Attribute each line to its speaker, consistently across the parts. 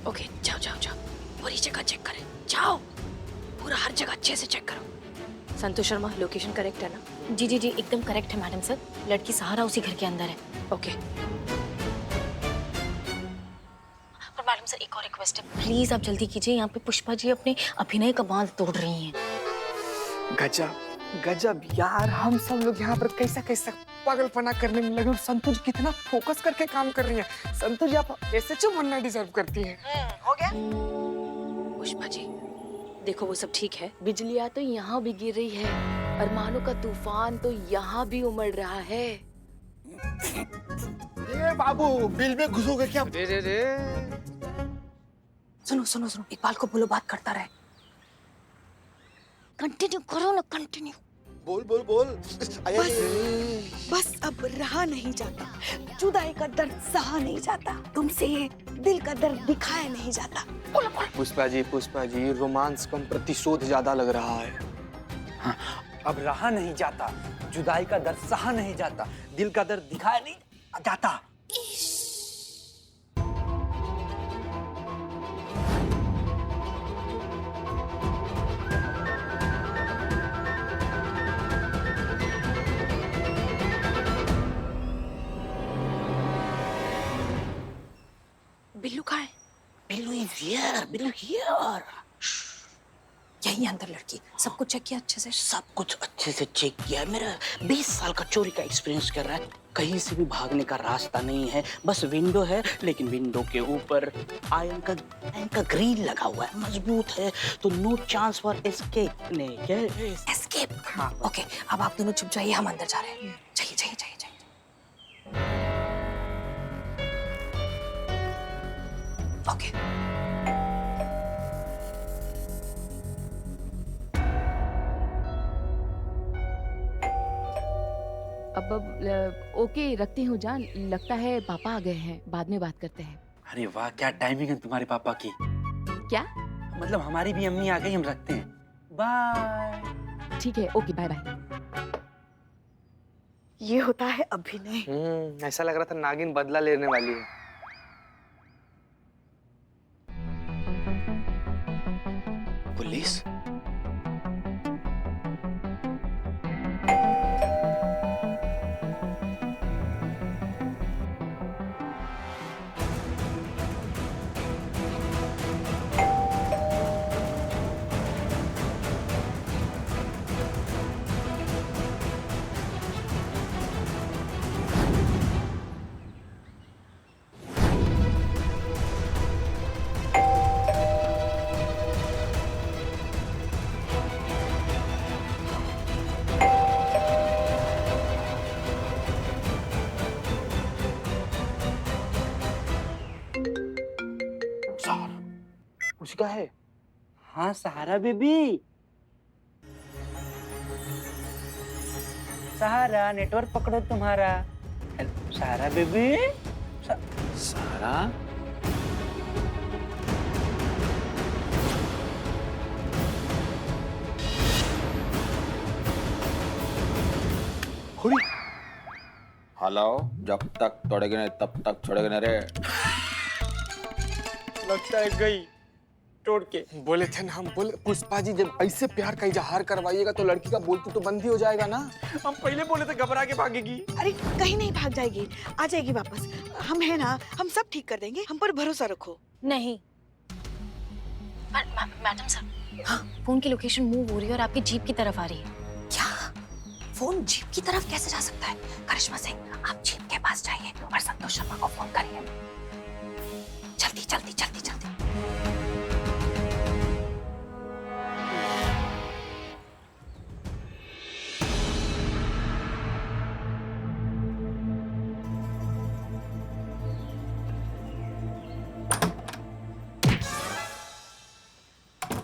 Speaker 1: Okay, जाओ जाओ जाओ, पूरी जगह चेक करें, जाओ, पूरा हर जगह अच्छे से चेक करो। संतोष शर्मा, लोकेशन करेक्ट है ना?
Speaker 2: जी जी जी, एकदम करेक्ट है मैडम सर। लड़की सहारा उसी घर के अंदर है।
Speaker 1: ओके।
Speaker 2: और मैडम सर एक और रिक्वेस्ट है, प्लीज आप जल्दी कीजिए, यहाँ पे पुष्पा जी अपने अभिनय का बांध तोड़ रही हैं।
Speaker 3: गजब गजब यार, हम सब लोग यहाँ पर कैसा कैसा पागलपना करने में लगे और संतोष कितना फोकस करके काम कर रही है। संतोष आप एसएचओ बनना डिजर्व करती है।
Speaker 2: हो गया?
Speaker 1: पुष्पा जी, देखो वो सब ठीक है।
Speaker 4: बिजलियां तो यहाँ भी गिर रही है, अरमानों का तूफान तो यहाँ भी उमड़ रहा है।
Speaker 3: ये बाबू बिल में घुसोगे क्या?
Speaker 5: रे रे रे।
Speaker 1: सुनो सुनो सुनो, इकबाल को बोलो बात करता रहे।
Speaker 2: कंटिन्यू करो ना, कंटिन्यू।
Speaker 6: बोल बोल बोल।
Speaker 7: बस अब रहा नहीं जाता, जुदाई का दर्द सहा नहीं जाता, तुमसे दिल का दर्द दिखाया नहीं जाता।
Speaker 3: पुष्पा जी रोमांस कम प्रतिशोध ज्यादा लग रहा है।
Speaker 8: हाँ, अब रहा नहीं जाता, जुदाई का दर्द सहा नहीं जाता, दिल का दर्द दिखाया नहीं जाता।
Speaker 1: बिल्लू कहाँ है?
Speaker 6: Billu is here, Billu here.
Speaker 1: यही अंदर लड़की। सब कुछ चेक किया अच्छे से?
Speaker 6: सब कुछ अच्छे से चेक किया है। मेरा 20 साल का चोरी का एक्सपीरियंस कर रहा है। कहीं से भी भागने का रास्ता नहीं है, बस विंडो है, लेकिन विंडो के ऊपर आयरन का ग्रिल लगा हुआ है, मजबूत है, तो no chance for escape.
Speaker 1: Escape? हाँ। ओके, अब आप दोनों चुप जाइए, हम अंदर जा रहे हैं। जाइए जाइए जाइए जाइए। ओके।
Speaker 4: ओके, रखती हूँ जान, लगता है पापा आ गए हैं, बाद में बात करते हैं।
Speaker 8: अरे वाह, क्या टाइमिंग है तुम्हारे पापा की।
Speaker 4: क्या?
Speaker 8: मतलब हमारी भी अम्मी आ गई, हम रखते हैं। बाय।
Speaker 4: ठीक है, ओके, बाय बाय।
Speaker 7: ये होता है अभिनय।
Speaker 3: ऐसा लग रहा था नागिन बदला लेने वाली है।
Speaker 6: पुलिस?
Speaker 3: उसका है।
Speaker 8: हाँ सहारा बेबी। सहारा, नेटवर्क पकड़ो तुम्हारा। हेलो सहारा बेबी।
Speaker 3: सारा
Speaker 6: हेलो, जब तक तोड़ेगे नहीं तब तक छोड़ेगे नहीं रे।
Speaker 3: लगता है गई तोड़ के। बोले थे ना हम, बोले पुष्पा जी जब ऐसे प्यार का इजहार करवाइएगा तो लड़की का बोलती तो बंद ही हो जाएगा ना।
Speaker 8: हम पहले बोले थे घबरा के भागेगी।
Speaker 7: अरे कहीं नहीं भाग जाएगी, आ जाएगी वापस। हम है ना, हम सब ठीक कर देंगे, हम पर भरोसा रखो।
Speaker 2: नहीं मैडम सर, हाँ, फोन की लोकेशन मूव हो रही है और आपकी जीप की तरफ आ रही है।
Speaker 1: क्या? फोन जीप की तरफ कैसे जा सकता है? करिश्मा सिंह, आप जीप के पास जाइए और संतोष शर्मा को फोन करिए। जल्दी जल्दी जल्दी जल्दी।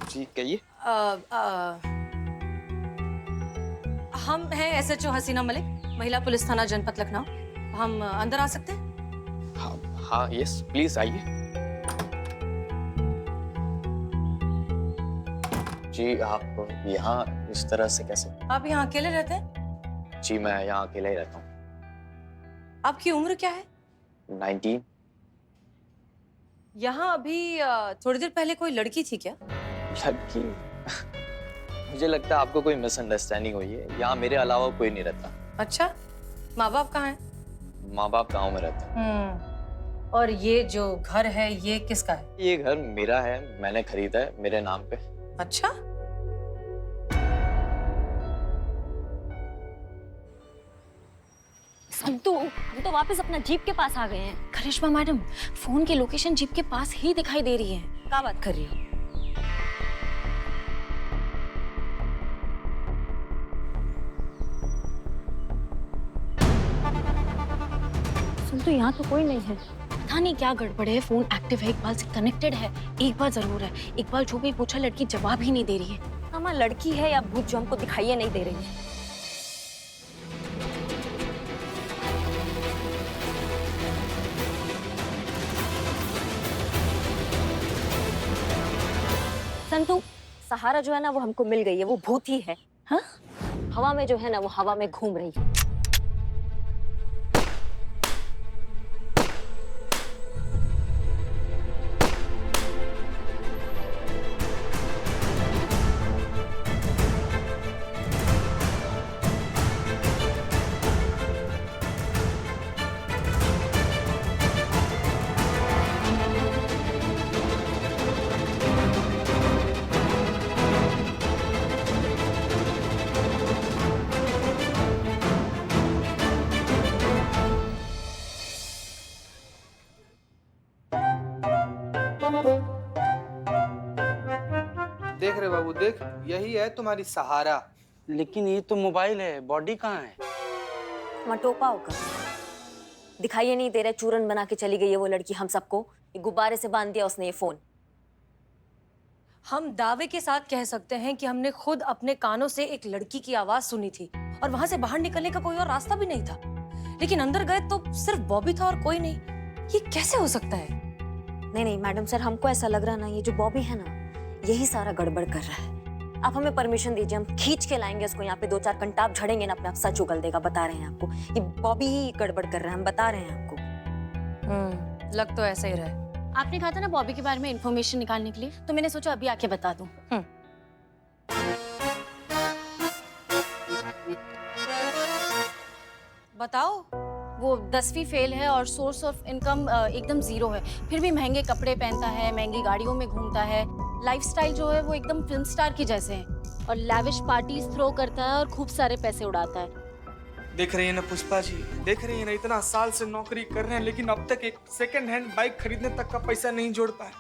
Speaker 3: जी कहिए।
Speaker 2: हम हैं एसएचओ हसीना मलिक, महिला पुलिस थाना जनपद लखनऊ। हम अंदर आ सकते हैं?
Speaker 3: हाँ यस प्लीज आइए।
Speaker 9: जी आप यहाँ इस तरह से कैसे?
Speaker 2: आप यहाँ अकेले रहते हैं?
Speaker 9: जी मैं यहाँ अकेला ही रहता हूँ।
Speaker 2: आपकी उम्र क्या है?
Speaker 9: 19।
Speaker 2: यहाँ अभी थोड़ी देर पहले कोई लड़की थी क्या?
Speaker 9: लड़की? मुझे लगता है आपको कोई मिसअंडरस्टैंडिंग हुई है। यहाँ मेरे अलावा कोई नहीं रहता।
Speaker 2: अच्छा, माँ बाप कहाँ हैं?
Speaker 9: माँ बाप गाँव में रहते हैं।
Speaker 2: और ये जो घर है ये किसका है?
Speaker 9: ये घर मेरा है, मैंने खरीदा है मेरे नाम पे।
Speaker 2: अच्छा,
Speaker 5: संतु, हम तो वापस अपना जीप के पास आ गए हैं। करिश्मा मैडम, फोन की लोकेशन जीप के पास ही दिखाई दे रही है। क्या बात कर रही हो? संतु, यहाँ तो कोई नहीं है। पता नहीं क्या गड़बड़ है। फोन एक्टिव है, इकबाल से कनेक्टेड है। एक बात जरूर है, इकबाल जो भी पूछा लड़की जवाब ही नहीं दे रही है। हमारा लड़की है या भूत जो हमको दिखाई नहीं दे रही है। संतु, सहारा जो है ना वो हमको मिल गई है। वो भूत ही है। हाँ? हवा में जो है ना वो हवा में घूम रही है।
Speaker 3: देख रहे बाबू, देख, यही है तुम्हारी सहारा।
Speaker 6: लेकिन ये तो मोबाइल है, बॉडी कहाँ है?
Speaker 5: मटोपा होगा, दिखाई नहीं दे रहा। चूरन बना के चली गई है वो लड़की हम सबको। ये गुब्बारे से बांध दिया उसने ये फोन।
Speaker 2: हम दावे के साथ कह सकते हैं कि हमने खुद अपने कानों से एक लड़की की आवाज सुनी थी और वहां से बाहर निकलने का कोई और रास्ता भी नहीं था। लेकिन अंदर गए तो सिर्फ बॉबी था और कोई नहीं। ये कैसे हो सकता है?
Speaker 5: नहीं नहीं मैडम सर, हमको ऐसा लग रहा ना ये जो बॉबी है ना यही सारा गड़बड़ कर रहा है। आप हमें परमिशन दीजिए, हम खींच के लाएंगे उसको यहाँ पे। 2-4 कंटाप झड़ेंगे ना अपने आप सच उगल देगा। बता रहे हैं आपको, ये बॉबी ही गड़बड़ कर रहा है। हम बता रहे हैं आपको।
Speaker 2: लग तो ऐसा ही रहा है।
Speaker 5: आपने कहा था ना बॉबी के बारे में इंफॉर्मेशन निकालने के लिए, तो मैंने सोचा अभी आके बता दूं।
Speaker 2: बताओ।
Speaker 5: वो 10वीं फेल है और सोर्स ऑफ इनकम एकदम जीरो है। फिर भी महंगे कपड़े पहनता है, महंगी गाड़ियों में घूमता है। लाइफस्टाइल जो है वो एकदम फिल्म स्टार की जैसे है। और लैविश पार्टीज थ्रो करता है और खूब सारे पैसे उड़ाता है।
Speaker 3: देख रही है ना पुष्पा जी, देख रही है ना, इतना साल से नौकरी कर रहे हैं लेकिन अब तक एक सेकंड हैंड बाइक खरीदने तक का पैसा नहीं जोड़ पाए।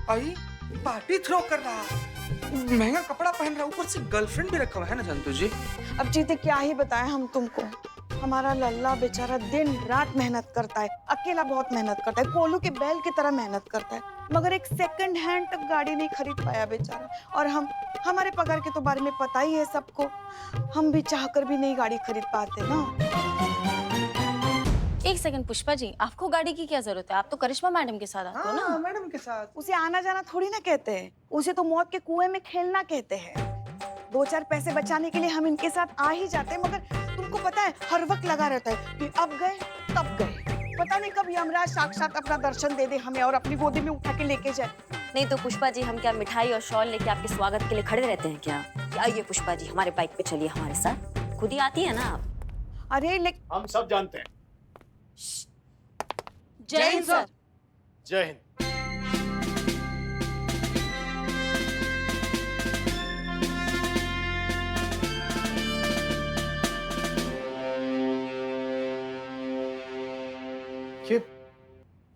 Speaker 3: भाई पार्टी थ्रो कर रहा है, महंगा कपड़ा पहन रहा है, ऊपर से गर्लफ्रेंड भी रखा हुआ है ना संतोष जी।
Speaker 7: अब जीते क्या ही बताएं हम तुमको। हमारा लल्ला बेचारा दिन रात मेहनत करता है, अकेला बहुत मेहनत करता है, कोलू के बैल की तरह मेहनत करता है, मगर एक सेकंड हैंड तक गाड़ी नहीं खरीद पाया बेचारा। और हमारे पगार के तो बारे में पता ही है सबको। हम भी चाहकर भी नहीं गाड़ी खरीद पाते ना।
Speaker 5: एक सेकंड पुष्पा जी, आपको गाड़ी की क्या जरूरत है? आप तो करिश्मा मैडम के साथ आते हो ना।
Speaker 3: मैडम के साथ।
Speaker 7: उसे आना जाना थोड़ी ना कहते हैं, उसे तो मौत के कुएं में खेलना कहते हैं। 2-4 पैसे बचाने के लिए हम इनके साथ आ ही जाते हैं, मगर तुमको पता है हर वक्त लगा रहता है कि अब गए तब गए। पता नहीं कब यमराज साक्षात अपना दर्शन दे दे हमें और अपनी गोदी में उठा के लेके जाए।
Speaker 5: नहीं तो पुष्पा जी, हम क्या मिठाई और शॉल लेके आपके स्वागत के लिए खड़े रहते हैं क्या? आइए पुष्पा जी, हमारे बाइक पे चलिए हमारे साथ। खुद ही आती है ना आप।
Speaker 7: अरे लेकिन
Speaker 10: हम सब जानते हैं।
Speaker 5: जय हिंद सर।
Speaker 10: जय हिंद।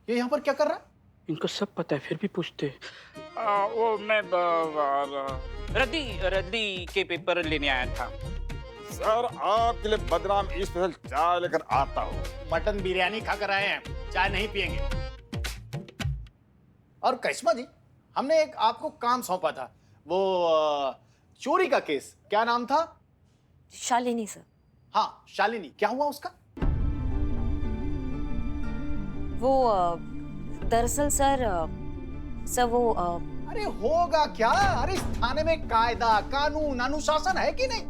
Speaker 10: ये यहाँ पर क्या कर रहा है?
Speaker 6: इनको सब पता है फिर भी पूछते।
Speaker 10: वो मैं
Speaker 6: रद्दी के पेपर लेने आया था।
Speaker 10: सर आपके लिए बदनाम स्पेशल चाय लेकर आता हूँ।
Speaker 11: मटन बिरयानी खाकर आए हैं, चाय नहीं पियेंगे। और करिश्मा जी, हमने एक आपको काम सौंपा था, वो चोरी का केस। क्या नाम था?
Speaker 5: शालिनी सर।
Speaker 11: हाँ शालिनी, क्या हुआ उसका?
Speaker 5: वो दरअसल सर वो
Speaker 11: अरे होगा क्या? अरे इस थाने में कायदा कानून अनुशासन है कि नहीं?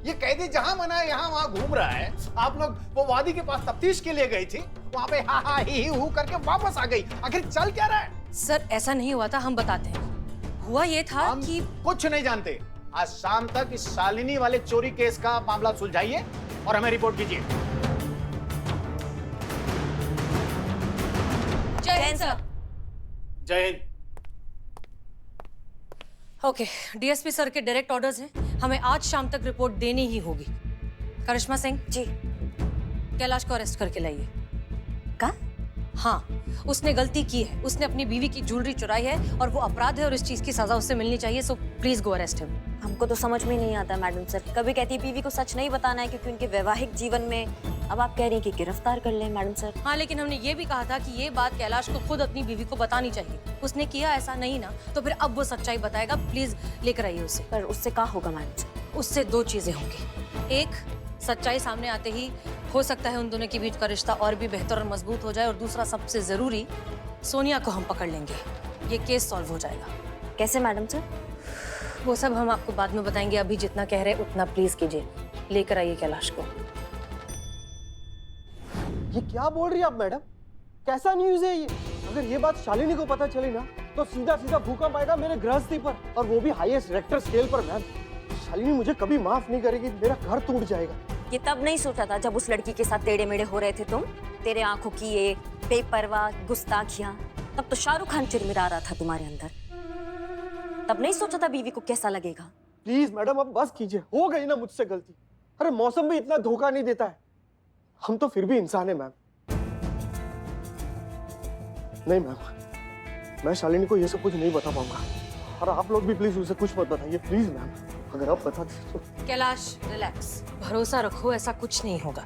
Speaker 11: ये कैदी जहां मना है यहाँ वहां घूम रहा है। आप लोग वो वादी के पास तफ्तीश के लिए गई थी, वहां पे हा हा ही हू करके वापस आ गई। आखिर चल क्या रहा है?
Speaker 2: सर ऐसा नहीं हुआ था, हम बताते हैं। हुआ ये था
Speaker 11: हम
Speaker 2: कि
Speaker 11: कुछ नहीं जानते। आज शाम तक इस शालिनी वाले चोरी केस का मामला सुलझाइए और हमें रिपोर्ट कीजिए।
Speaker 2: जय हिंद सर।
Speaker 11: जय हिंद।
Speaker 2: ओके, डीएसपी सर के डायरेक्ट ऑर्डर्स हैं, हमें आज शाम तक रिपोर्ट देनी ही होगी। करिश्मा सिंह
Speaker 5: जी।
Speaker 2: कैलाश को अरेस्ट करके लाइए।
Speaker 5: का?
Speaker 2: हाँ, उसने गलती की है, उसने अपनी बीवी की ज्वेलरी चुराई है और वो अपराध है और इस चीज की सजा उससे मिलनी चाहिए। So please go arrest him.
Speaker 5: हमको तो समझ में नहीं आता मैडम सर, कभी कहती है बीवी को सच नहीं बताना है क्योंकि उनके वैवाहिक जीवन में, अब आप कह रही हैं कि गिरफ्तार कर लें मैडम सर।
Speaker 2: हाँ, लेकिन हमने ये भी कहा था कि ये बात कैलाश को खुद अपनी बीवी को बतानी चाहिए। उसने किया ऐसा नहीं ना, तो फिर अब वो सच्चाई बताएगा। प्लीज लेकर आइए उसे।
Speaker 5: पर उससे क्या होगा मैडम सर?
Speaker 2: उससे दो चीजें होंगी। एक, सच्चाई सामने आते ही हो सकता है उन दोनों के बीच का रिश्ता और भी बेहतर और मजबूत हो जाए, और दूसरा सबसे जरूरी, सोनिया को हम पकड़ लेंगे, ये केस सॉल्व हो जाएगा।
Speaker 5: कैसे मैडम सर?
Speaker 2: वो सब हम आपको बाद में बताएंगे, अभी जितना कह रहे उतना प्लीज कीजिए। लेकर आइए कैलाश को।
Speaker 12: ये क्या बोल रही है आप मैडम? कैसा न्यूज़ है ये? अगर ये बात शालिनी को पता चली ना तो सीधा सीधा भूकंप आएगा मेरे गृहस्थी पर, और वो भी हाईएस्ट रेक्टर स्केल पर। मैम, शालिनी मुझे कभी माफ नहीं करेगी, मेरा घर टूट जाएगा।
Speaker 5: ये तब नहीं सोचा था जब उस लड़की के साथ टेढ़े मेढ़े हो रहे थे तुम? तेरे आंखों की ये बेपरवाह गुस्ताखियां, तब तो शाहरुख खान चिरमिरा रहा था तुम्हारे अंदर। तब नहीं सोचा था बीवी को कैसा लगेगा?
Speaker 12: प्लीज मैडम अब बस कीजिए, हो गई ना मुझसे गलती। अरे मौसम भी इतना धोखा नहीं देता है, हम तो फिर भी इंसान है मैम। नहीं मैम, मैं शालिनी को ये सब कुछ नहीं बता पाऊंगा, और आप लोग भी प्लीज उसे कुछ मत बताइए प्लीज मैम। अगर आप बता दें तो।
Speaker 2: कैलाश रिलैक्स, भरोसा रखो, ऐसा कुछ नहीं होगा।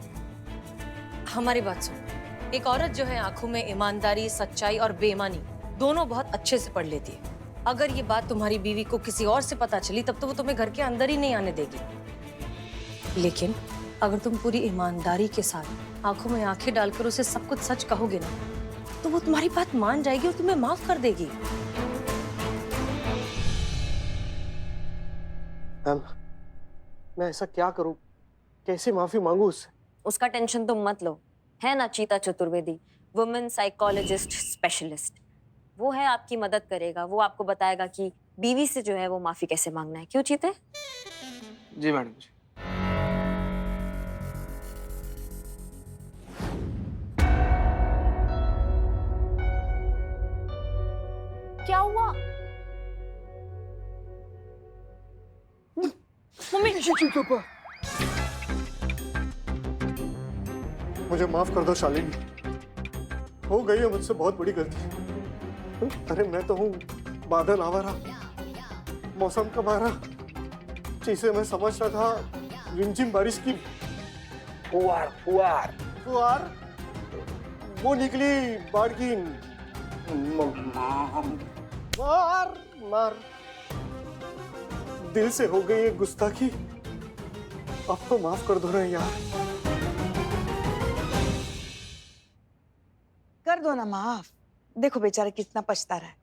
Speaker 2: हमारी बात सुनो, एक औरत जो है आंखों में ईमानदारी, सच्चाई और बेईमानी दोनों बहुत अच्छे से पढ़ लेती है। अगर ये बात तुम्हारी बीवी को किसी और से पता चली तब तो वो तुम्हें घर के अंदर ही नहीं आने देगी। लेकिन अगर तुम पूरी ईमानदारी के साथ आंखों में आंखें डालकर उसे सब कुछ सच कहोगे ना, तो वो तुम्हारी बात मान जाएगी और तुम्हें माफ कर देगी।
Speaker 12: मैम, मैं ऐसा क्या करूं, कैसे माफी मांगू उससे?
Speaker 5: उसका टेंशन तुम मत लो, है ना चीता चतुर्वेदी, वुमेन साइकोलॉजिस्ट स्पेशलिस्ट, वो है आपकी मदद करेगा। वो आपको बताएगा कि बीवी से जो है वो माफी कैसे मांगना है। क्यों चीते?
Speaker 3: जी मैडम जी।
Speaker 4: क्या हुआ?
Speaker 12: मम्मी, मुझे माफ कर दो शालिनी, हो गई है मुझसे बहुत बड़ी गलती। अरे मैं तो हूँ बादल आवारा, मौसम का मारा, जिसे मैं समझता था रिमझिम बारिश की
Speaker 6: फुआर फुआर
Speaker 12: फुहार, वो निकली बाढ़ की मार मार। दिल से हो गई ये गुस्ताखी, अब तो माफ कर दो ना यार।
Speaker 7: कर दो ना माफ, देखो बेचारा कितना पछता रहा है।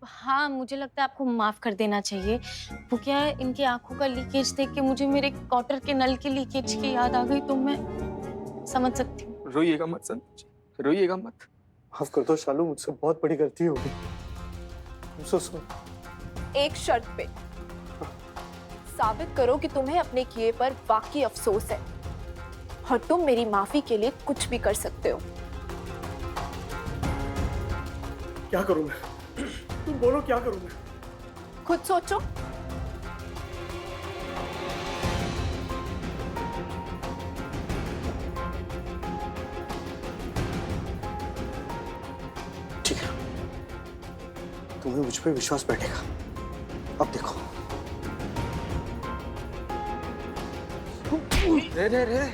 Speaker 13: हाँ, मुझे लगता है आपको माफ कर देना चाहिए। वो क्या है, इनकी आंखों का लीकेज देख के मुझे मेरे क्वार्टर के नल के लीकेज की याद आ गई, तो मैं समझ सकती हूँ।
Speaker 3: रोइएगा मत संतोष, रोइएगा मत।
Speaker 12: माफ कर दो शालू, मुझसे बहुत बड़ी गलती हो गई। सो
Speaker 4: एक शर्त पे साबित करो कि तुम्हें अपने किए पर वाकई अफसोस है, और तुम मेरी माफी के लिए कुछ भी कर सकते हो।
Speaker 12: क्या करूं मैं? तुम बोलो क्या करूं मैं?
Speaker 4: खुद सोचो।
Speaker 12: ठीक है, तुम्हें मुझ पे विश्वास बैठेगा। अब देखो।
Speaker 3: रे रे रे,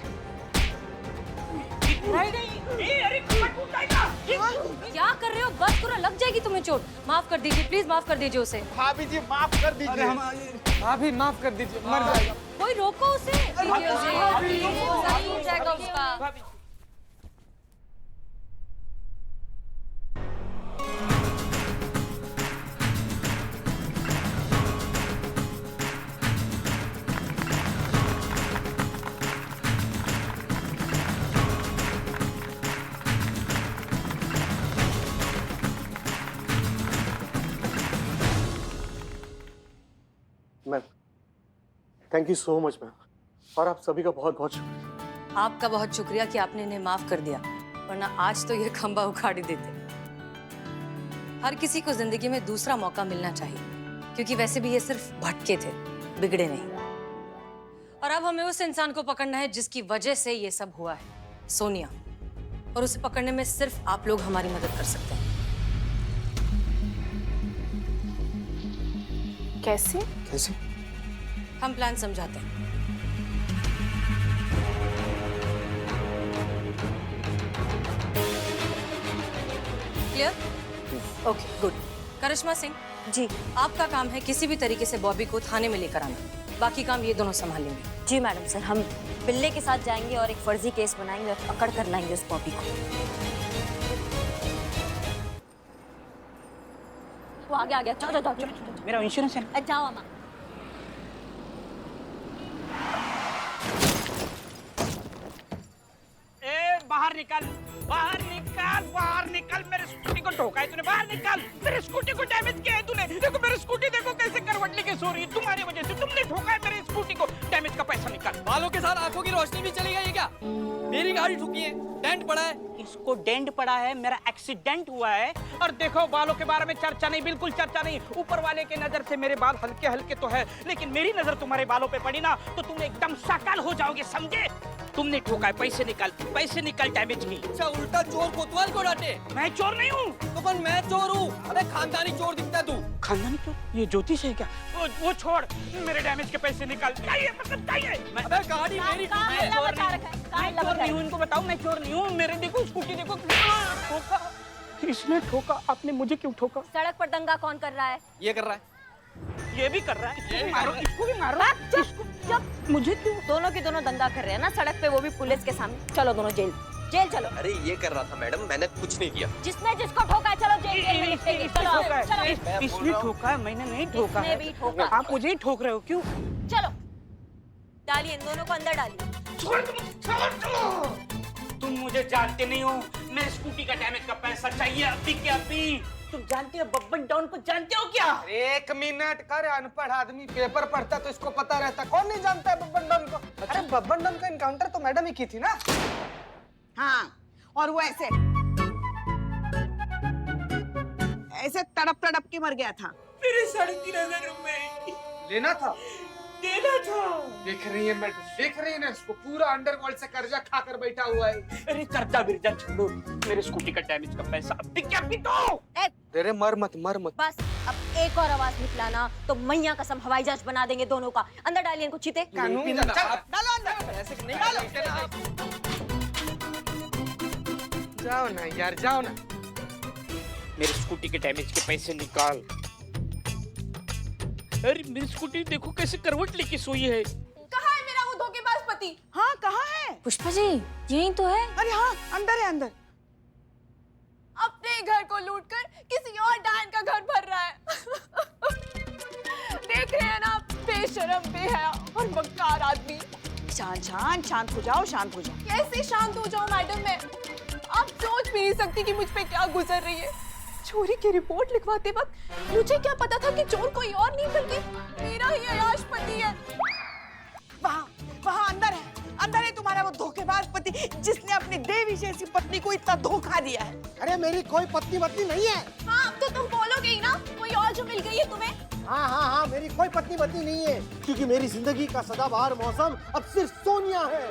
Speaker 2: क्या कर रहे हो? बस करो, लग जाएगी तुम्हें चोट। माफ कर दीजिए प्लीज, माफ कर दीजिए उसे।
Speaker 11: भाभी जी माफ कर दीजिए।
Speaker 3: भाभी माफ कर दीजिए, मर जाएगा।
Speaker 2: कोई रोको उसे, दीजिए उसे, सही हो जाएगा उसका।
Speaker 12: Thank you so much ma'am, और आप सभी का बहुत बहुत शुक्रिया।
Speaker 2: आपका बहुत शुक्रिया कि आपने इन्हें माफ कर दिया, वरना आज तो ये खंबा उखाड़ ही देते। हर किसी को जिंदगी में दूसरा मौका मिलना चाहिए, क्योंकि वैसे भी ये सिर्फ भटके थे, बिगड़े नहीं। और अब हमें उस इंसान को पकड़ना है जिसकी वजह से ये सब हुआ है, सोनिया। और उसे पकड़ने में सिर्फ आप लोग हमारी मदद कर सकते हैं।
Speaker 4: कैसे?
Speaker 12: कैसे?
Speaker 2: हम प्लान समझाते हैं। Clear? Okay, good. Karishma Singh
Speaker 5: ji
Speaker 2: आपका काम है किसी भी तरीके से बॉबी को थाने में लेकर आना, बाकी काम ये दोनों संभालेंगे।
Speaker 5: जी मैडम सर, हम बिल्ले के साथ जाएंगे और एक फर्जी केस बनाएंगे और पकड़ कर लाएंगे उस बॉबी को। वो आ गया, चलो चलो चलो।
Speaker 6: मेरा इंश्योरेंस है।
Speaker 5: जाओ अम्मा।
Speaker 6: बाहर निकल, बाहर निकल, बाहर निकल। मेरे स्कूटी को ठोका है तूने, बाहर निकल। मेरे स्कूटी को डैमेज किया है तूने। देखो मेरी स्कूटी देखो कैसे करवट लेके सो रही है, तुम्हारी वजह से। तुमने ठोका है मेरी स्कूटी को। डैमेज का पैसा निकाल।
Speaker 14: बालों के साथ आंखों की रोशनी भी चली गई है क्या? मेरी गाड़ी ठुकी है, डेंट पड़ा है।
Speaker 6: इसको डेंट पड़ा है, मेरा एक्सीडेंट हुआ है। और देखो बालों के बारे में चर्चा नहीं, बिल्कुल चर्चा नहीं। ऊपर वाले के नजर से मेरे बाल हल्के हल्के तो है, लेकिन मेरी नजर तुम्हारे बालों पे पड़ी ना तो तुम एकदम शकल हो जाओगे, समझे? तुमने ठोका है, पैसे निकाल, पैसे निकाल डैमेज की।
Speaker 14: अच्छा, उल्टा चोर कोतवाल को डांटे।
Speaker 6: मैं चोर नहीं हूँ।
Speaker 14: तो कौन? मैं चोर हूँ। अबे खानदानी चोर दिखता है तू।
Speaker 6: खानदानी चोर? ये ज्योतिष है क्या? वो छोड़, मेरे डैमेज के पैसे निकाल। चाहिए मतलब चाहिए।
Speaker 14: अबे गाड़ी मेरी ठुकी है।
Speaker 6: मैं चोर नहीं हूँ, इनको बताओ मैं चोर नहीं हूँ। मेरे देखो स्कूटी देखो, ठोका इसने ठोका। आपने मुझे क्यों ठोका?
Speaker 5: सड़क पर दंगा कौन कर रहा है?
Speaker 14: ये कर रहा है।
Speaker 6: ये भी कर रहा है। इसको भी मारो, इसको भी मारो।
Speaker 5: चुप। मुझे क्यों? दोनों के दोनों दंगा कर रहे हैं ना सड़क पे, वो भी पुलिस के सामने। चलो दोनों जेल, जेल चलो।
Speaker 14: अरे ये कर रहा था मैडम, मैंने कुछ नहीं किया।
Speaker 5: जिसने जिसको ठोका है चलो जेल, जेल में लिखेंगे। चलो चलो।
Speaker 6: इसने ठोका है, मैंने नहीं ठोका है।
Speaker 5: इसने भी ठोका।
Speaker 6: आप मुझे ही ठोक रहे हो, क्यों?
Speaker 5: चलो डालिए, इन दोनों को अंदर डालिए।
Speaker 6: तुम मुझे जानते नहीं हो। मेरे स्कूटी का डैमेज का पैसा चाहिए अभी के अभी। तुम जानते हो बब्बन डॉन को? जानते हो क्या?
Speaker 3: एक मिनट कर, अनपढ़ आदमी पेपर पढ़ता तो इसको पता रहता। कौन नहीं जानता है बब्बन डॉन को? अरे बब्बन डॉन का एनकाउंटर तो मैडम ही की थी ना।
Speaker 7: हाँ, और वो ऐसे ऐसे तड़प तड़प के मर गया था।
Speaker 6: मेरे 3,500 रुपए
Speaker 3: लेना था,
Speaker 6: देना था।
Speaker 3: देख रही है मैडम, देख रही है ना, इसको पूरा अंडरवर्ल्ड से कर्जा खाकर बैठा हुआ है।
Speaker 6: अरे कर्जा बिरजा छोड़ो, मेरे स्कूटी का डैमेज का पैसा अभी के अभी दो।
Speaker 3: तेरे मर मत, मर मत।
Speaker 5: बस अब एक और आवाज निकलाना तो मैया कसम हवाई जहाज बना देंगे दोनों का। अंदर डालिए इनको, चीते।
Speaker 3: कानून
Speaker 7: डालो अंदर।
Speaker 3: ऐसे नहीं डालो। जाओ ना यार, जाओ ना।
Speaker 6: मेरे स्कूटी के डैमेज के पैसे निकाल। अरे मेरी स्कूटी देखो कैसे करवट लेके सोई है।
Speaker 4: कहाँ है मेरा वो धोखेबाज पति?
Speaker 7: हाँ, कहाँ है?
Speaker 2: पुष्पा जी यही तो है।
Speaker 7: अरे हाँ, अंदर है, अंदर।
Speaker 4: अपने घर को लूटकर किसी और डायन का घर भर रहा है। देख रहे हैं ना, बेशरम, बेहया और मक्कार आदमी।
Speaker 7: शांत हो जाओ, शांत हो जाओ।
Speaker 4: कैसे शांत हो जाऊं मैडम मैं? आप सोच भी नहीं सकती कि मुझ पे क्या गुजर रही है। चोरी की रिपोर्ट लिखवाते वक्त मुझे क्या पता था कि चोर कोई और नहीं बल्कि मेरा ही अयाश पति है।
Speaker 7: वहाँ अंदर है तुम्हारा वो धोखेबाज पति, जिसने अपनी देवी जैसी पत्नी को इतना धोखा दिया है।
Speaker 12: अरे मेरी कोई पत्नी नहीं है।
Speaker 4: हाँ, तो तुम बोलोगे ही ना, कोई और जो मिल गई है तुम्हें।
Speaker 12: हाँ, मेरी कोई पत्नी नहीं है, क्योंकि मेरी जिंदगी का सदाबहार मौसम अब सिर्फ सोनिया है।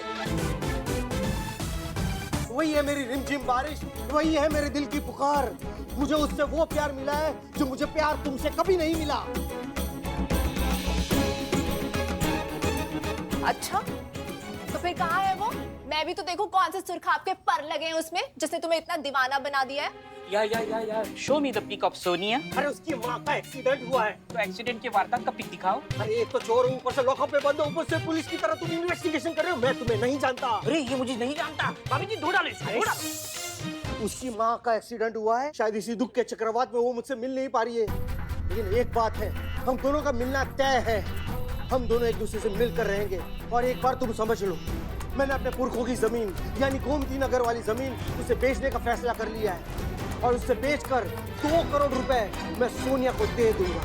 Speaker 12: वही है मेरी रिमझिम बारिश, वही है मेरे दिल की पुकार। मुझे उससे वो प्यार मिला है जो मुझे प्यार तुमसे कभी नहीं मिला।
Speaker 4: अच्छा, तो फिर कहाँ है वो? मैं भी तो देखूं कौन से सुरखाब के पर लगे हैं उसमें, जिसने तुम्हें इतना दीवाना बना दिया है।
Speaker 6: या show me the pic of Sonia.
Speaker 12: अरे उसकी माँ का एक्सीडेंट हुआ है।
Speaker 6: तो एक्सीडेंट के वारदात का पिक दिखाओ।
Speaker 12: अरे एक तो चोर हूँ, ऊपर से लॉकअप पे बंद हो, ऊपर से पुलिस की तरह तुम इन्वेस्टिगेशन कर रहे हो। मैं तुम्हें नहीं जानता।
Speaker 6: अरे ये मुझे नहीं जानता। भाभी जी धो डालो इसको, धो डालो।
Speaker 12: उसकी माँ का एक्सीडेंट हुआ है, शायद इसी दुख के चक्रवात में वो मुझसे मिल नहीं पा रही है। लेकिन एक बात है, हम दोनों का मिलना तय है। हम दोनों एक दूसरे से मिलकर रहेंगे। और एक बार तुम समझ लो, मैंने अपने पुरखों की जमीन यानी गोमती नगर वाली जमीन उसे बेचने का फैसला कर लिया है। और उससे बेचकर 2 करोड़ रुपए मैं सोनिया को दे दूंगा।